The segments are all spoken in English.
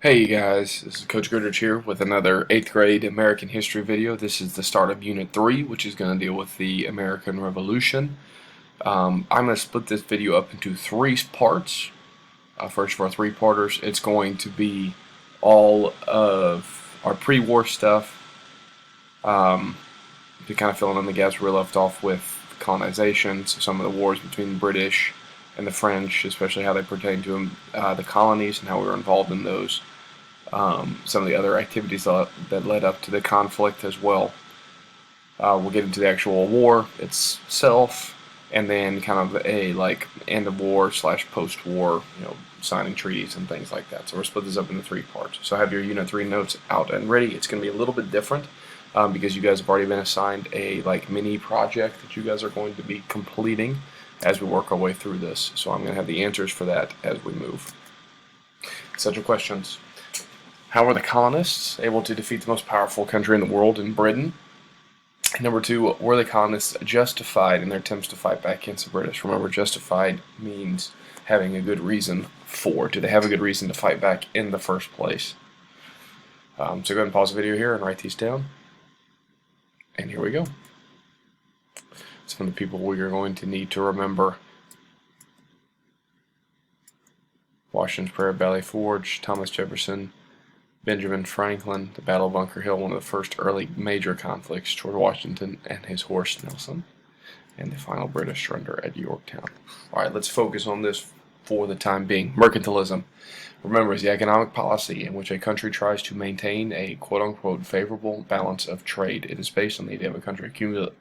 Hey guys, this is Coach Goodrich here with another 8th grade American history video. This is the start of Unit 3, which is going to deal with the American Revolution. I'm going to split this video up into 3 parts. First, for our 3-parters, it's going to be all of our pre-war stuff, to kind of fill in the gaps where we left off with colonization, so some of the wars between the British and the French, especially how they pertain to the colonies and how we were involved in those. Some of the other activities that led up to the conflict as well. We'll get into the actual war itself, and then kind of a end of war / post-war, signing treaties and things like that. So we'll split this up into 3 parts. So I have your Unit 3 notes out and ready. It's going to be a little bit different because you guys have already been assigned a mini project that you guys are going to be completing as we work our way through this. So I'm going to have the answers for that as we move. Set your questions. How were the colonists able to defeat the most powerful country in the world, in Britain? Number 2, were the colonists justified in their attempts to fight back against the British? Remember, justified means having a good reason for. Do they have a good reason to fight back in the first place? So go ahead and pause the video here and write these down. And here we go. Some of the people we are going to need to remember: Washington's Prayer, Valley Forge, Thomas Jefferson, Benjamin Franklin, the Battle of Bunker Hill, one of the first early major conflicts, George Washington and his horse Nelson, and the final British surrender at Yorktown. Alright, let's focus on this for the time being. Mercantilism, remember, is the economic policy in which a country tries to maintain a quote-unquote favorable balance of trade. It is based on the idea of a country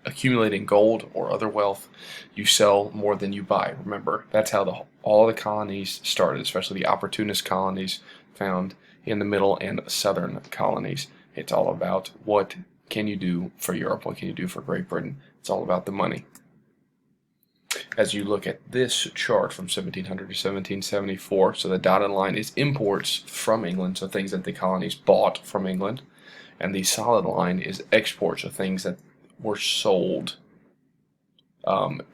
accumulating gold or other wealth. You sell more than you buy. Remember, that's how all the colonies started, especially the opportunist colonies found in the middle and southern colonies. It's all about what can you do for Europe, what can you do for Great Britain. It's all about the money. As you look at this chart from 1700 to 1774, so the dotted line is imports from England, so things that the colonies bought from England, and the solid line is exports, of things that were sold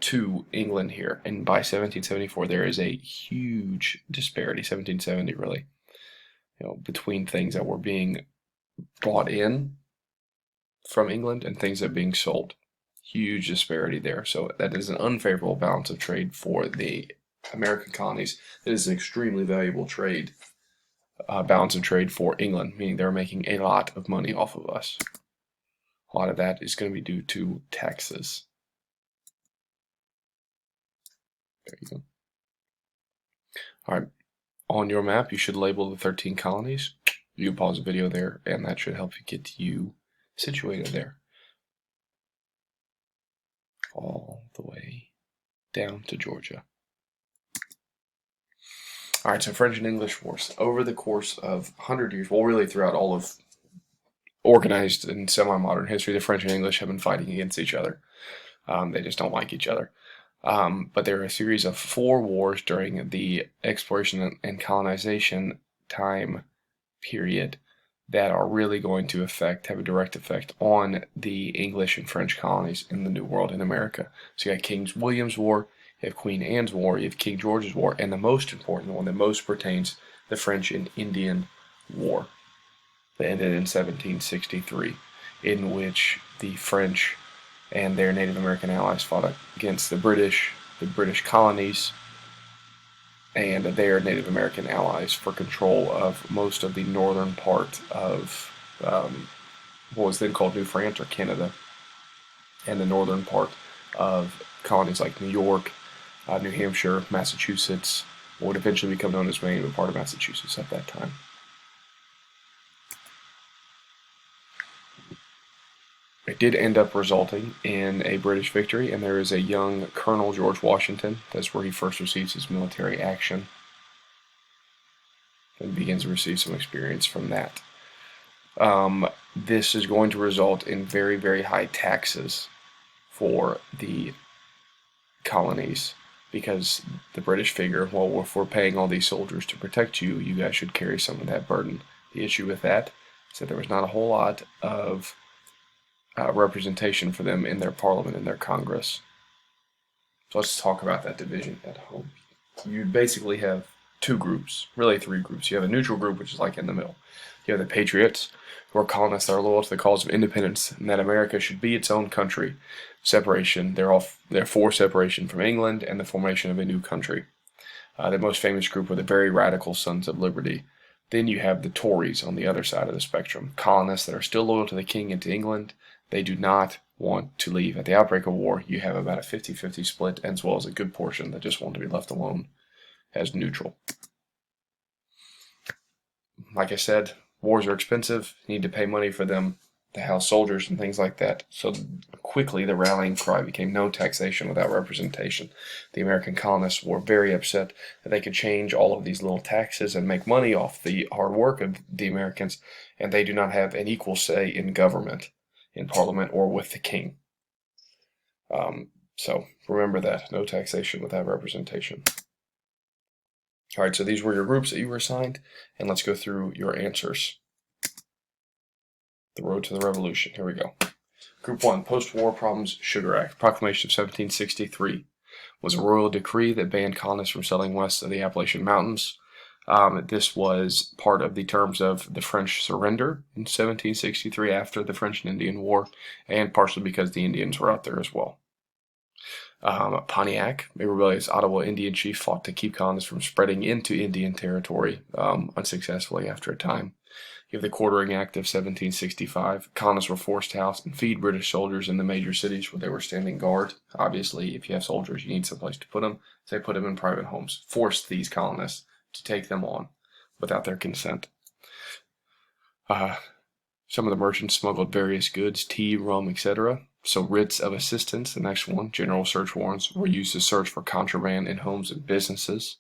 to England here. And by 1774, there is a huge disparity, 1770 really, between things that were being brought in from England and things that are being sold. Huge disparity there. So that is an unfavorable balance of trade for the American colonies. It is an extremely valuable trade, balance of trade for England, meaning they're making a lot of money off of us. A lot of that is going to be due to taxes. There you go. All right. On your map, you should label the 13 colonies. You can pause the video there, and that should help you get you situated there. All the way down to Georgia. All right, so French and English wars. Over the course of 100 years, well, really throughout all of organized and semi-modern history, the French and English have been fighting against each other. They just don't like each other. But there are a series of 4 wars during the exploration and colonization time period that are really going to have a direct effect on the English and French colonies in the New World in America. So you got King William's War, you have Queen Anne's War, you have King George's War, and the most important one that most pertains, the French and Indian War that ended in 1763, in which the French and their Native American allies fought against the British colonies, and their Native American allies for control of most of the northern part of what was then called New France or Canada, and the northern part of colonies like New York, New Hampshire, Massachusetts, what would eventually become known as Maine, but part of Massachusetts at that time. It did end up resulting in a British victory, and there is a young Colonel George Washington. That's where he first receives his military action and begins to receive some experience from that. This is going to result in very, very high taxes for the colonies, because the British figure, well, if we're paying all these soldiers to protect you, you guys should carry some of that burden. The issue with that is that there was not a whole lot of representation for them in their parliament, in their Congress. So let's talk about that division at home. You basically have two groups, really three groups. You have a neutral group, which is like in the middle. You have the patriots, who are colonists that are loyal to the cause of independence and that America should be its own country. Separation, they're for separation from England and the formation of a new country. The most famous group were the very radical Sons of Liberty. Then you have the Tories on the other side of the spectrum, colonists that are still loyal to the king and to England. They do not want to leave. At the outbreak of war, you have about a 50-50 split, as well as a good portion that just want to be left alone as neutral. Like I said, wars are expensive. You need to pay money for them to house soldiers and things like that. So quickly the rallying cry became no taxation without representation. The American colonists were very upset that they could change all of these little taxes and make money off the hard work of the Americans, and they do not have an equal say in government, in Parliament, or with the king. So remember that, no taxation without representation. All right, so these were your groups that you were assigned, and let's go through your answers. The road to the revolution. Here we go. Group 1, Post-War Problems, Sugar Act. Proclamation of 1763 was a royal decree that banned colonists from settling west of the Appalachian Mountains. This was part of the terms of the French surrender in 1763 after the French and Indian War, and partially because the Indians were out there as well. Pontiac, a rebellious Ottawa Indian chief, fought to keep colonists from spreading into Indian territory unsuccessfully after a time. You have the Quartering Act of 1765. Colonists were forced to house and feed British soldiers in the major cities where they were standing guard. Obviously, if you have soldiers, you need some place to put them. So they put them in private homes. Forced these colonists to take them on without their consent. Some of the merchants smuggled various goods, tea, rum, etc. So writs of assistance, the next one, general search warrants, were used to search for contraband in homes and businesses.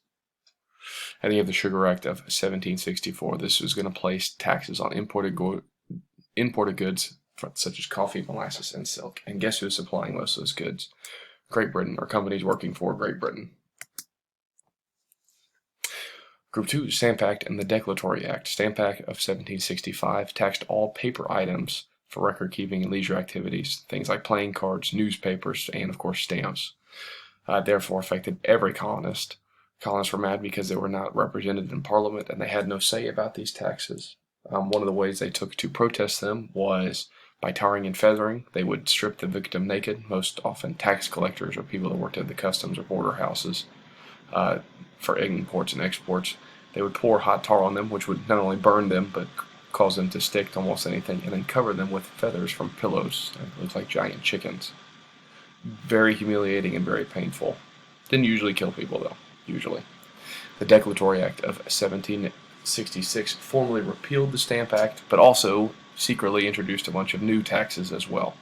And you have the Sugar Act of 1764. This was going to place taxes on imported goods such as coffee, molasses, and silk. And guess who's supplying most of those goods? Great Britain, or companies working for Great Britain. Group 2, Stamp Act and the Declaratory Act. Stamp Act of 1765 taxed all paper items for record keeping and leisure activities, things like playing cards, newspapers, and of course stamps. Therefore affected every colonist. Colonists were mad because they were not represented in Parliament and they had no say about these taxes. One of the ways they took to protest them was by tarring and feathering. They would strip the victim naked, most often tax collectors or people that worked at the customs or border houses for imports and exports. They would pour hot tar on them, which would not only burn them, but cause them to stick to almost anything, and then cover them with feathers from pillows. It looked like giant chickens. Very humiliating and very painful. Didn't usually kill people, though. Usually. The Declaratory Act of 1766 formally repealed the Stamp Act, but also secretly introduced a bunch of new taxes as well.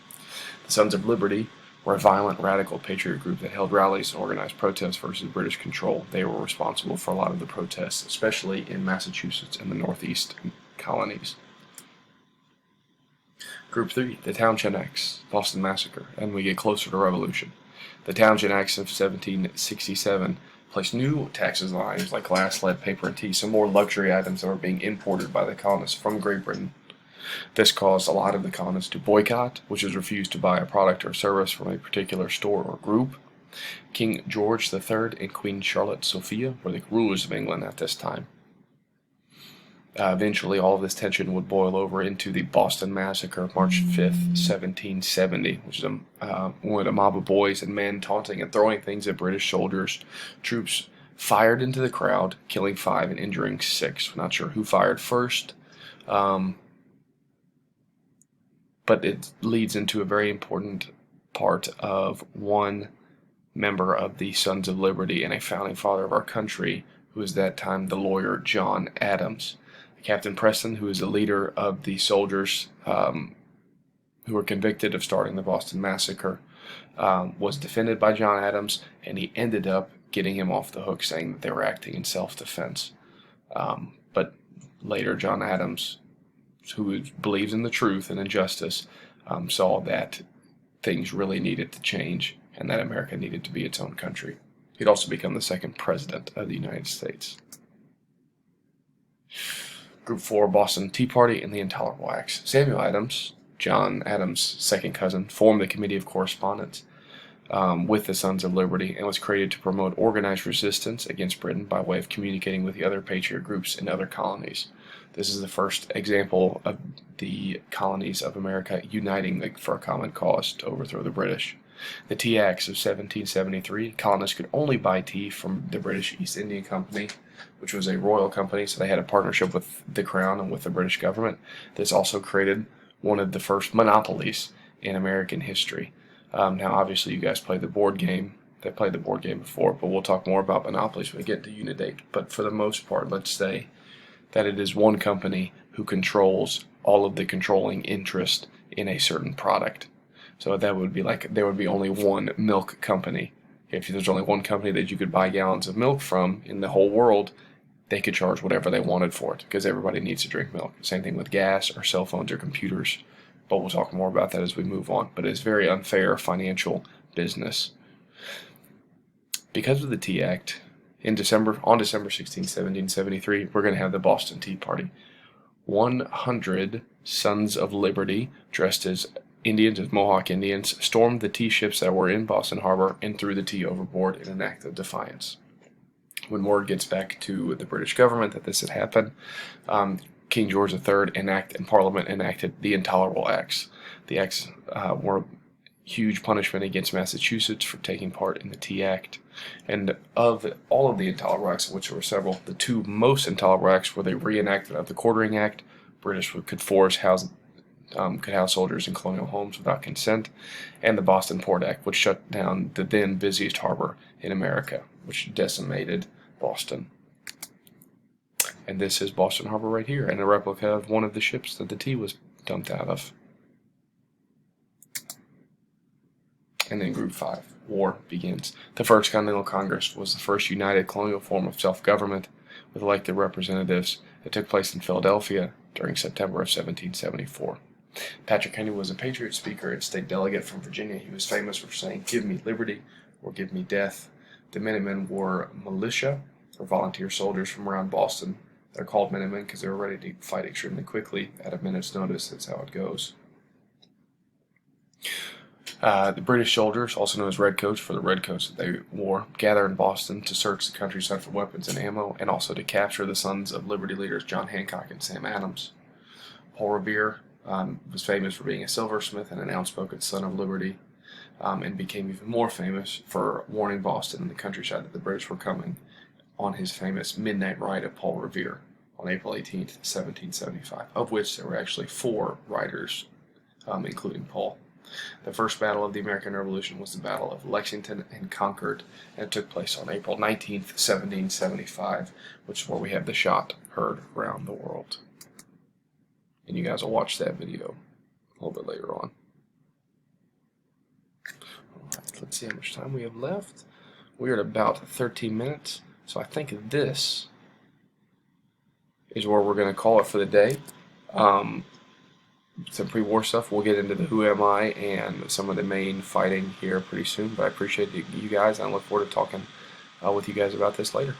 The Sons of Liberty were a violent, radical patriot group that held rallies and organized protests versus British control. They were responsible for a lot of the protests, especially in Massachusetts and the Northeast colonies. Group 3, the Townshend Acts, Boston Massacre, and we get closer to Revolution. The Townshend Acts of 1767 placed new taxes on items like glass, lead, paper, and tea, some more luxury items that were being imported by the colonists from Great Britain. This caused a lot of the colonists to boycott, which is refused to buy a product or service from a particular store or group. King George III and Queen Charlotte Sophia were the rulers of England at this time. Eventually, all of this tension would boil over into the Boston Massacre of March 5th, 1770, which is when a mob of boys and men taunting and throwing things at British soldiers. Troops fired into the crowd, killing 5 and injuring 6. We're not sure who fired first, but it leads into a very important part of one member of the Sons of Liberty and a founding father of our country, who was at that time the lawyer John Adams. Captain Preston, who is the leader of the soldiers who were convicted of starting the Boston Massacre, was defended by John Adams, and he ended up getting him off the hook, saying that they were acting in self-defense. But later, John Adams, who believes in the truth and in justice, saw that things really needed to change and that America needed to be its own country. He'd also become the second president of the United States. Group 4, Boston Tea Party and the Intolerable Acts. Samuel Adams, John Adams' second cousin, formed the Committee of Correspondence. with the Sons of Liberty, and was created to promote organized resistance against Britain by way of communicating with the other patriot groups in other colonies. This is the first example of the colonies of America uniting for a common cause to overthrow the British. The Tea Acts of 1773, colonists could only buy tea from the British East India Company, which was a royal company, so they had a partnership with the Crown and with the British government. This also created one of the first monopolies in American history. Now, obviously, you guys played the board game. They played the board game before, but we'll talk more about monopolies when we get to Unit 8. But for the most part, let's say that it is one company who controls all of the controlling interest in a certain product. So that would be like there would be only one milk company. If there's only one company that you could buy gallons of milk from in the whole world, they could charge whatever they wanted for it because everybody needs to drink milk. Same thing with gas or cell phones or computers. But we'll talk more about that as we move on. But it's very unfair financial business. Because of the Tea Act, on December 16, 1773, we're going to have the Boston Tea Party. 100 Sons of Liberty, dressed as Indians, as Mohawk Indians, stormed the tea ships that were in Boston Harbor and threw the tea overboard in an act of defiance. When word gets back to the British government that this had happened, King George III and Parliament enacted the Intolerable Acts. The acts were a huge punishment against Massachusetts for taking part in the Tea Act. And of all of the Intolerable Acts, of which there were several, the two most intolerable acts were the reenactment of the Quartering Act. British could house soldiers in colonial homes without consent, and the Boston Port Act, which shut down the then busiest harbor in America, which decimated Boston. And this is Boston Harbor right here, and a replica of one of the ships that the tea was dumped out of. And then Group 5, war begins. The First Continental Congress was the first united colonial form of self-government with elected representatives that took place in Philadelphia during September of 1774. Patrick Henry was a Patriot speaker and state delegate from Virginia. He was famous for saying, "Give me liberty or give me death." The Minutemen were militia or volunteer soldiers from around Boston. They're called Minutemen because they were ready to fight extremely quickly at a minute's notice. That's how it goes. The British soldiers, also known as redcoats for the redcoats that they wore, gather in Boston to search the countryside for weapons and ammo, and also to capture the Sons of Liberty leaders John Hancock and Sam Adams. Paul Revere was famous for being a silversmith and an outspoken Son of Liberty, and became even more famous for warning Boston and the countryside that the British were coming on his famous Midnight Ride of Paul Revere on April 18th, 1775, of which there were actually 4 riders, including Paul. The first battle of the American Revolution was the Battle of Lexington and Concord, and it took place on April 19th, 1775, which is where we have the shot heard around the world. And you guys will watch that video a little bit later on. Alright, let's see how much time we have left. We're at about 13 minutes, so I think this is where we're going to call it for the day. Some pre-war stuff. We'll get into the Who Am I and some of the main fighting here pretty soon, but I appreciate you guys, and I look forward to talking with you guys about this later.